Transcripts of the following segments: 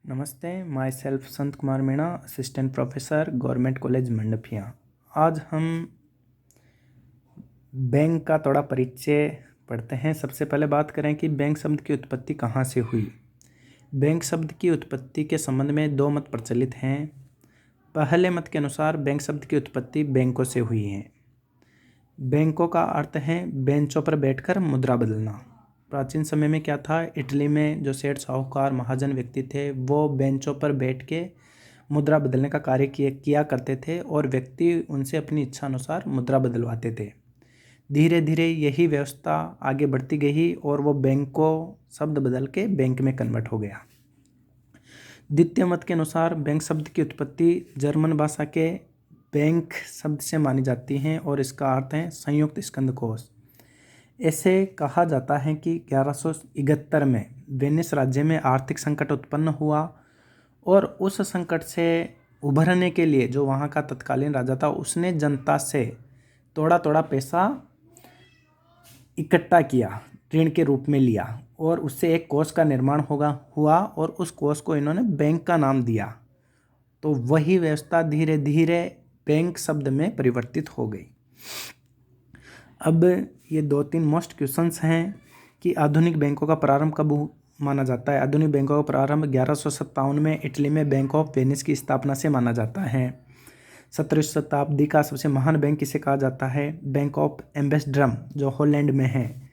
नमस्ते, my self Sant Kumar Meena, assistant professor, government college Mandapiya. आज हम बैंक का थोड़ा परिचय पढ़ते हैं। सबसे पहले बात करें कि बैंक शब्द की उत्पत्ति कहाँ से हुई। बैंक शब्द की उत्पत्ति के संबंध में दो मत प्रचलित हैं। पहले मत के अनुसार बैंक शब्द की उत्पत्ति बैंकों से हुई है। बैंकों का अर्थ है बेंचों पर बैठकर मुद्रा बदलना। प्राचीन समय में क्या था, इटली में जो सेठ साहूकार महाजन व्यक्ति थे वो बेंचों पर बैठ के मुद्रा बदलने का कार्य किया करते थे और व्यक्ति उनसे अपनी इच्छा अनुसार मुद्रा बदलवाते थे। धीरे धीरे यही व्यवस्था आगे बढ़ती गई और वो बैंकों शब्द बदल के बैंक में कन्वर्ट हो गया। द्वितीय मत के अनुसार बैंक शब्द की उत्पत्ति जर्मन भाषा के बैंक शब्द से मानी जाती है और इसका अर्थ है संयुक्त स्कंदकोश। ऐसे कहा जाता है कि 1171 में वेनिस राज्य में आर्थिक संकट उत्पन्न हुआ और उस संकट से उभरने के लिए जो वहाँ का तत्कालीन राजा था उसने जनता से थोड़ा थोड़ा पैसा इकट्ठा किया, ऋण के रूप में लिया और उससे एक कोष का निर्माण हुआ और उस कोष को इन्होंने बैंक का नाम दिया। तो वही व्यवस्था धीरे धीरे बैंक शब्द में परिवर्तित हो गई। अब ये दो तीन मोस्ट क्वेश्चंस हैं कि आधुनिक बैंकों का प्रारंभ कब माना जाता है। आधुनिक बैंकों का प्रारंभ 1157 में इटली में बैंक ऑफ वेनिस की स्थापना से माना जाता है। 17वीं शताब्दी का सबसे महान बैंक किसे कहा जाता है, बैंक ऑफ एम्स्टर्डम जो हॉलैंड में है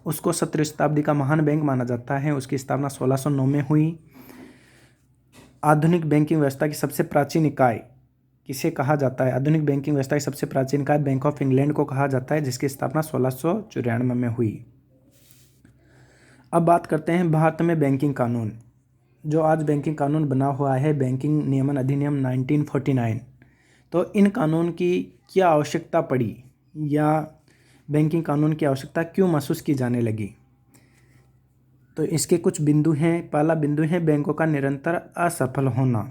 उसको 17वीं शताब्दी का महान बैंक माना जाता है। उसकी स्थापना 1609 में हुई। आधुनिक बैंकिंग व्यवस्था की सबसे प्राचीन इकाई किसे कहा जाता है, आधुनिक बैंकिंग व्यवस्था की सबसे प्राचीन इकाई बैंक ऑफ इंग्लैंड को कहा जाता है जिसकी स्थापना 1694 में हुई। अब बात करते हैं भारत में बैंकिंग कानून। जो आज बैंकिंग कानून बना हुआ है, बैंकिंग नियमन अधिनियम 1949, तो इन कानून की क्या आवश्यकता पड़ी या बैंकिंग कानून की आवश्यकता क्यों महसूस की जाने लगी, तो इसके कुछ बिंदु हैं। पहला बिंदु है बैंकों का निरंतर असफल होना।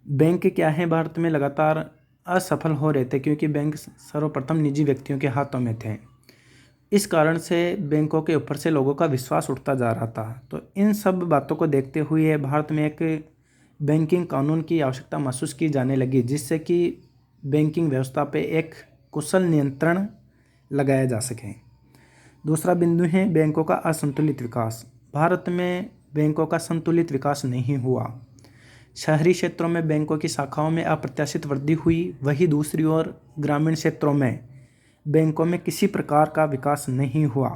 बैंक क्या है, भारत में लगातार असफल हो रहे थे क्योंकि बैंक सर्वप्रथम निजी व्यक्तियों के हाथों में थे। इस कारण से बैंकों के ऊपर से लोगों का विश्वास उठता जा रहा था। तो इन सब बातों को देखते हुए भारत में एक बैंकिंग कानून की आवश्यकता महसूस की जाने लगी जिससे कि बैंकिंग व्यवस्था पे एक कुशल नियंत्रण लगाया जा सके। दूसरा बिंदु है बैंकों का असंतुलित विकास। भारत में बैंकों का संतुलित विकास नहीं हुआ। शहरी क्षेत्रों में बैंकों की शाखाओं में अप्रत्याशित वृद्धि हुई, वहीं दूसरी ओर ग्रामीण क्षेत्रों में बैंकों में किसी प्रकार का विकास नहीं हुआ।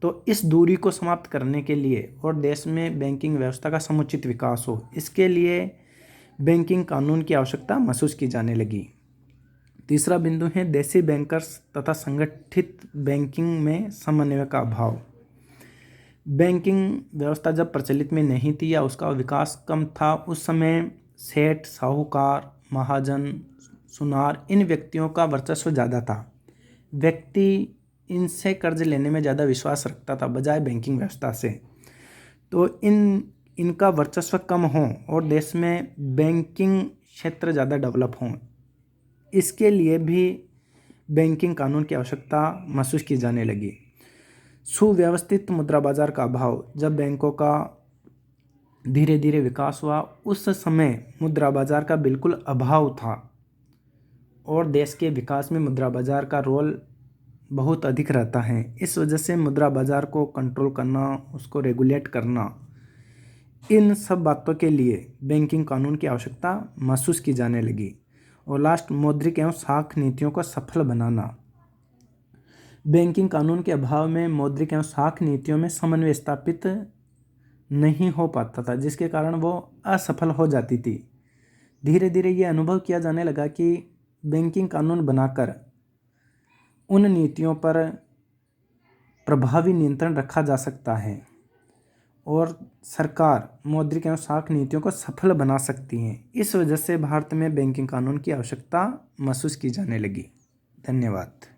तो इस दूरी को समाप्त करने के लिए और देश में बैंकिंग व्यवस्था का समुचित विकास हो, इसके लिए बैंकिंग कानून की आवश्यकता महसूस की जाने लगी। तीसरा बिंदु है देसी बैंकर्स तथा संगठित बैंकिंग में समन्वय का अभाव। बैंकिंग व्यवस्था जब प्रचलित में नहीं थी या उसका विकास कम था, उस समय सेठ साहूकार महाजन सुनार इन व्यक्तियों का वर्चस्व ज़्यादा था। व्यक्ति इनसे कर्ज लेने में ज़्यादा विश्वास रखता था बजाय बैंकिंग व्यवस्था से। तो इनका वर्चस्व कम हो और देश में बैंकिंग क्षेत्र ज़्यादा डेवलप हों, इसके लिए भी बैंकिंग कानून की आवश्यकता महसूस की जाने लगी। सुव्यवस्थित मुद्रा बाजार का अभाव। जब बैंकों का धीरे धीरे विकास हुआ उस समय मुद्रा बाजार का बिल्कुल अभाव था और देश के विकास में मुद्रा बाजार का रोल बहुत अधिक रहता है। इस वजह से मुद्रा बाजार को कंट्रोल करना, उसको रेगुलेट करना, इन सब बातों के लिए बैंकिंग कानून की आवश्यकता महसूस की जाने लगी। और लास्ट, मौद्रिक एवं साख नीतियों को सफल बनाना। बैंकिंग कानून के अभाव में मौद्रिक एवं साख नीतियों में समन्वय स्थापित नहीं हो पाता था जिसके कारण वो असफल हो जाती थी। धीरे धीरे ये अनुभव किया जाने लगा कि बैंकिंग कानून बनाकर उन नीतियों पर प्रभावी नियंत्रण रखा जा सकता है और सरकार मौद्रिक एवं साख नीतियों को सफल बना सकती है। इस वजह से भारत में बैंकिंग कानून की आवश्यकता महसूस की जाने लगी। धन्यवाद।